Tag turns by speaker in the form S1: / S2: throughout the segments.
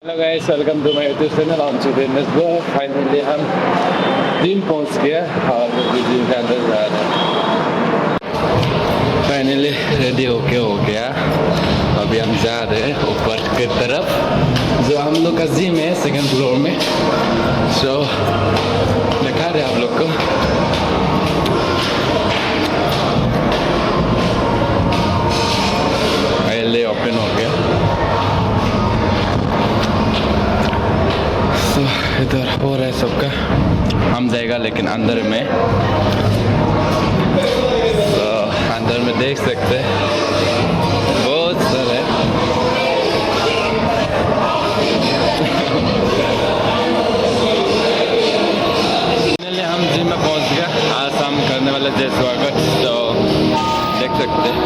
S1: Hello guys, welcome to my YouTube channel Anshu fitness blog. Finally हम gym पहुंच गए और जिम के अंदर जा रहे हैं। फाइनली रेडी हो गया। अभी हम जा रहे हैं ऊपर की तरफ, जो हम लोग का जिम है सेकंड फ्लोर में। सो दिखा रहे आप लोग को। पहले ओपन हो गया। इधर हो रहा है सबका, हम जाएगा लेकिन अंदर में। तो अंदर में देख सकते हैं बहुत सारे फाइनली हम जिम में पहुंच गया। आसाम करने वाले जय स्वागत। तो देख सकते हैं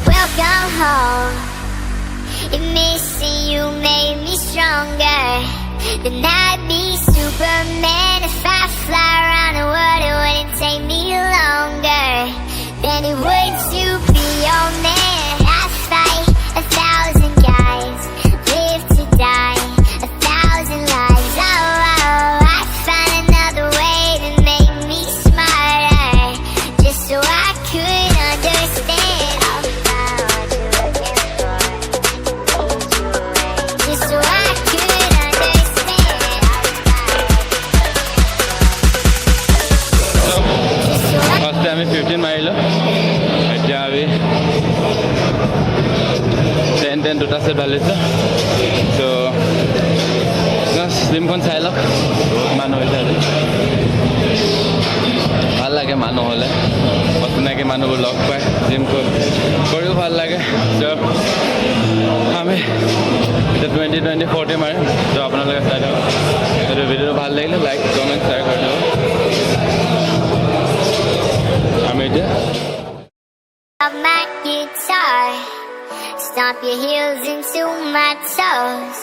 S2: Welcome home. If missing you made me stronger, then I'd be Superman. If I fly around the world, it wouldn't take me longer than it would to be your man. I fight 1,000 guys, live to die 1,000 lives. Oh, I find another way to make me smarter, just so I could understand.
S1: আমি 15 মাৰিলো। এতিয়া আমি 10 দুটা চেট ঢালিছোঁ। তো জিমখন চাই লওক, মানুহ হৈছে আৰু ভাল লাগে। মানুহ হ'লে অচিনাকি মানুহবোৰ লগ পায়, জিম কৰিও ভাল লাগে। তো আমি এতিয়া 20, 40 মাৰিম। তো আপোনালোকে চাই থাকক। এইটো ভিডিঅ'টো ভাল লাগিলে লাইক, কমেণ্ট, শ্বেয়াৰ কৰি দিব।
S2: Of my guitar, stomp your heels into my toes,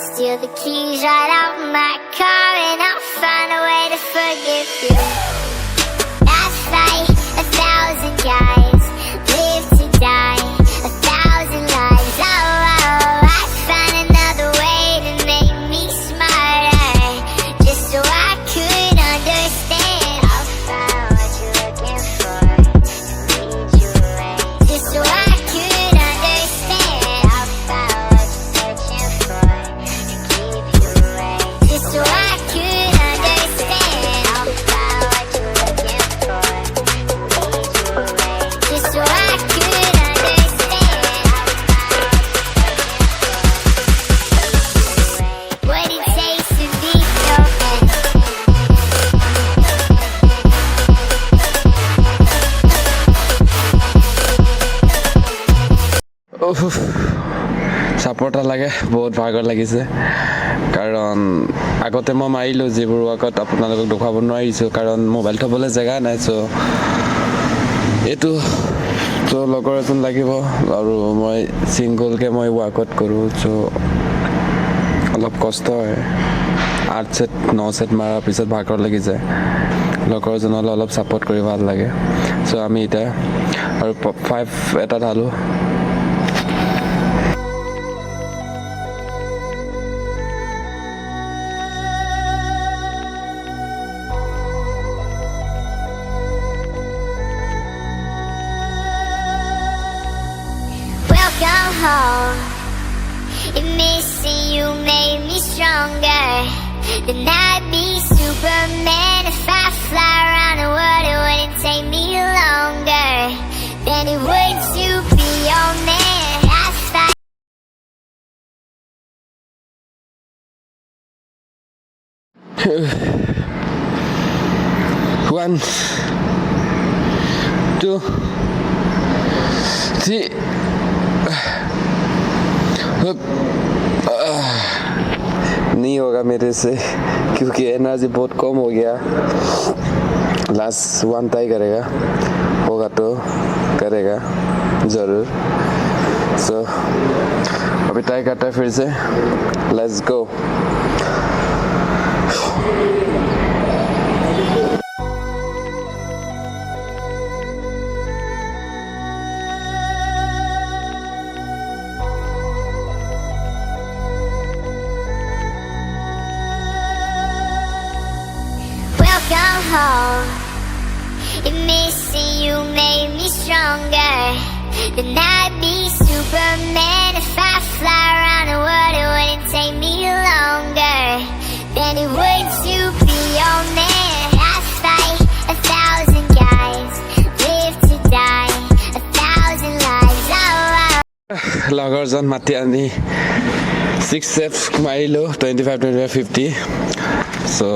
S2: steal the keys right out my car, and I'll find a way to forgive you. I fight 1,000 guys, live to die 1,000 lives. Oh, I find another way to make me smarter, just so I could understand.
S1: Supporter লাগে, বহুত ভাগৰ লাগিছে। কাৰণ আগতে মই মাৰিলোঁ যিবোৰ ৱাকত আপোনালোকক দেখুৱাব নোৱাৰিছোঁ, কাৰণ মোবাইল থ'বলৈ জেগা নাই। এইটো লগৰ এজন লাগিব আৰু মই ছিংগলকৈ মই ৱাকত কৰোঁ। অলপ কষ্ট হয়। 8 চেট 9 চেট মাৰাৰ পিছত ভাগৰ লাগি যায়। লগৰজনলৈ অলপ ছাপোৰ্ট কৰি ভাল লাগে। আমি এতিয়া আৰু 5 এটা ঢালোঁ।
S2: Welcome home. If missing you made me stronger, then I'd be Superman. If I fly around the world, it wouldn't take me longer than it would to be your man.
S1: 1, 2, 3. नहीं होगा मेरे से क्योंकि एनर्जी बहुत कम हो गया last 1 तय करेगा होगा तो करेगा ज़रूर सो अभी ट्राई करता है फिर से let's go
S2: Welcome home. If missing you made me stronger, then I'd be Superman. If I fly around the world, it wouldn't take me longer than it would to be your man. I fight 1,000 guys, live to die 1,000 lives.
S1: লগৰজন মাতি আনি 6 steps মাৰিলোঁ 25, 25, 50 so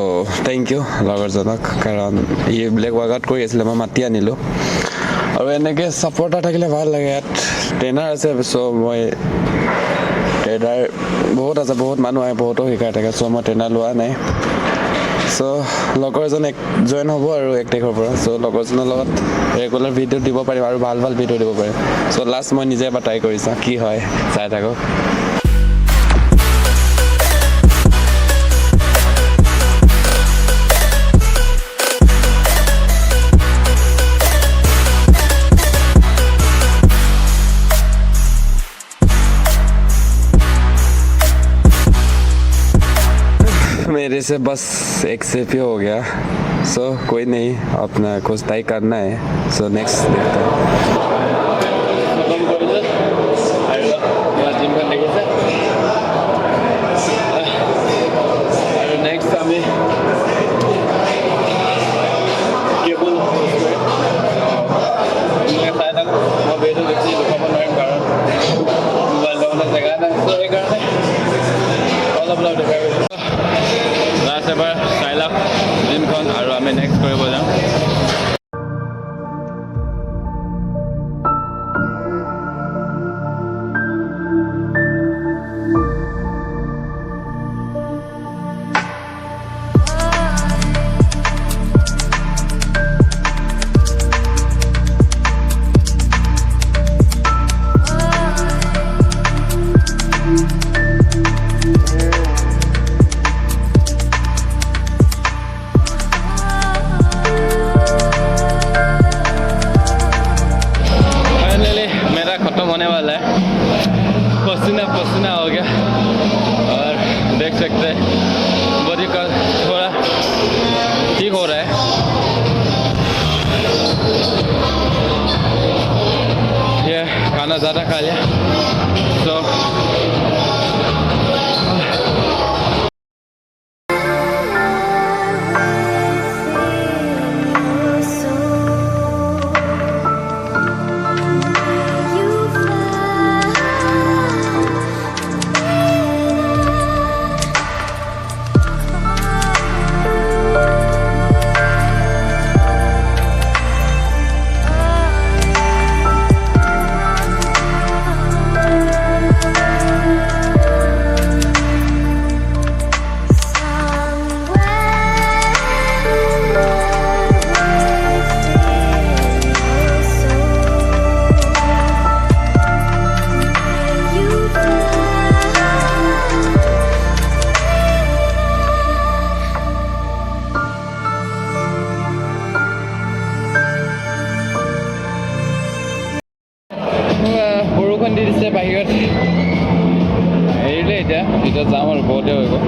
S1: thank you লগৰজনক কাৰণ ই Blake workout কৰি আছিলে মই মাতি আনিলোঁ আৰু এনেকৈ ছাপৰ্টাৰ থাকিলে ভাল লাগে ইয়াত ট্ৰেইনাৰ আছে চ' মই ট্ৰেইনাৰ বহুত মানুহ আহে বহুতো শিকাই থাকে চ' মই ট্ৰেইনাৰ লোৱা নাই চ' লগৰজন জইন হ'ব আৰু 1 তাৰিখৰ পৰা চ' লগৰজনৰ লগত ৰেগুলাৰ ভিডিঅ' দিব পাৰিম আৰু ভাল ভিডিঅ' দিব পাৰিম চ' লাষ্ট মই নিজে এবাৰ ট্ৰাই কৰি চাওঁ কি হয় চাই থাকক मेरे से बस 1 स्टेप ही हो गया सो कोई नहीं अपना कुछ तय करना है सो नेक्स्ट देखते हैं এবাৰ চাই লওক জিমখন আৰু আমি নেক্সট কৰিব যাম होने वाला है पसीना हो गया और देख सकते हैं बॉडी का थोड़ा ठीक हो रहा है ये खाना ज़्यादा खा लिया तो বৰষুণ দি দিছে বাহিৰত এৰিলে এতিয়া যাম আৰু বহুতে হৈ গ'ল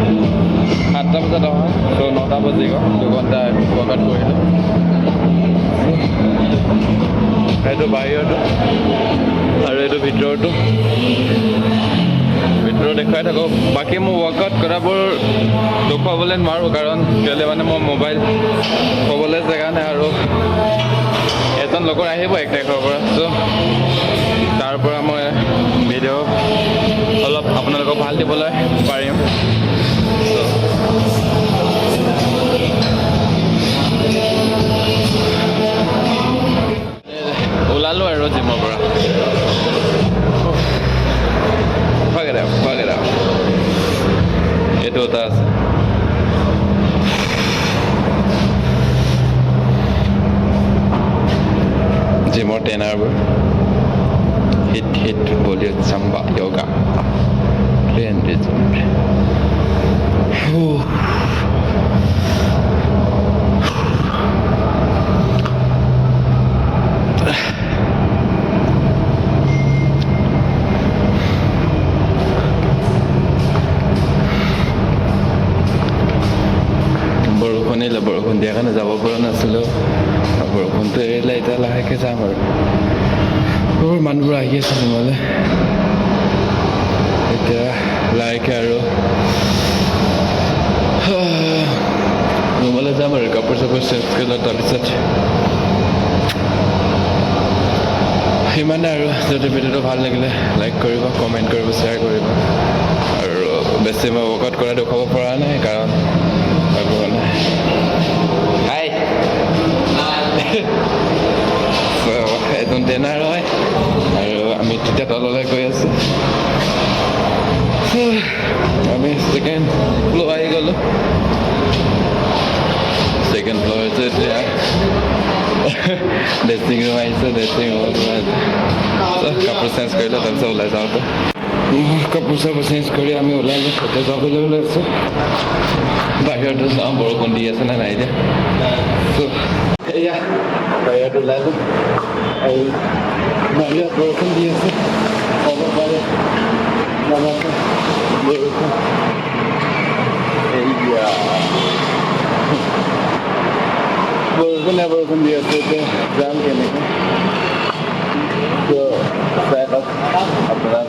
S1: 7টা বজাত অহা তো 9টা বাজি গ'ল 2 ঘণ্টা ৱৰ্কআউট কৰিলোঁ এইটো বাহিৰতো আৰু এইটো ভিতৰতো দেখুৱাই থাকোঁ বাকী মই ৱৰ্কআউট কৰাবোৰ দেখুৱাবলৈ নোৱাৰোঁ কাৰণ কেলৈ মানে মই মোবাইল ক'বলৈ জেগা নাই আৰু এজন লগৰ আহিব 1 তাৰিখৰ পৰা চ' তাৰ পৰা মই ভিডিঅ' অলপ আপোনালোকক ভাল দিবলৈ পাৰিম ওলালো আৰু জিমৰ পৰা fuck it out এইটো এটা আছে জিমৰ ট্ৰেইনাৰবোৰ hit Bollywood Samba yoga train rhythm বৰষুণ দিয়া কাৰণে যাব পৰা নাছিলোঁ বৰষুণটো এৰিলে এতিয়া লাহেকৈ যাম আৰু মানুহবোৰ আহি আছে তোমালে এতিয়া লাহেকৈ আৰু ৰুমলৈ যাম আৰু কাপোৰ চাপোৰ চেঞ্জ কৰি লওঁ তাৰপিছত সিমানে আৰু যদি ভিডিঅ'টো ভাল লাগিলে লাইক কৰিব কমেণ্ট কৰিব শ্বেয়াৰ কৰিব আৰু বেছি মই ৱৰ্কআউট কৰা দেখুৱাব পৰা নাই কাৰণ হাই এজন ট্ৰেইনাৰ হয় আৰু আমি তেতিয়া তললৈ গৈ আছোঁ আমি ছেকেণ্ড ফ্ল'ৰ আহি গ'লোঁ ছেকেণ্ড ফ্ল'ৰ হৈছে এতিয়া ড্ৰেছিং ৰুম আহিছে ড্ৰেছিং ৰুমত কাপোৰ চেঞ্জ কৰিলোঁ তাৰপিছত ওলাই যাওঁতে কাপোৰ চাপোৰ চেঞ্জ কৰি আমি ওলালোঁ এতিয়া যাবলৈ ওলাইছোঁ বাহিৰতো চাওঁ বৰষুণ দি আছে নে নাই এতিয়া এয়া বাহিৰত ওলালোঁ আৰু বাহিৰত বৰষুণ দি আছে হ'ব পাৰে নালাগে বৰষুণ এয়া বৰষুণ দি আছে এতিয়া যাম কেনেকৈ চাই লওক আপোনাৰ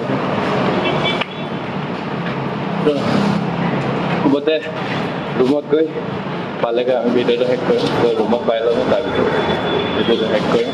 S1: গোটেই ৰুমত গৈ পালেগৈ আমি ভিডিঅ'টো শেষ কৰিম ৰুমত পাই ল'ব তাৰপিছত ভিডিঅ'টো শেষ কৰিম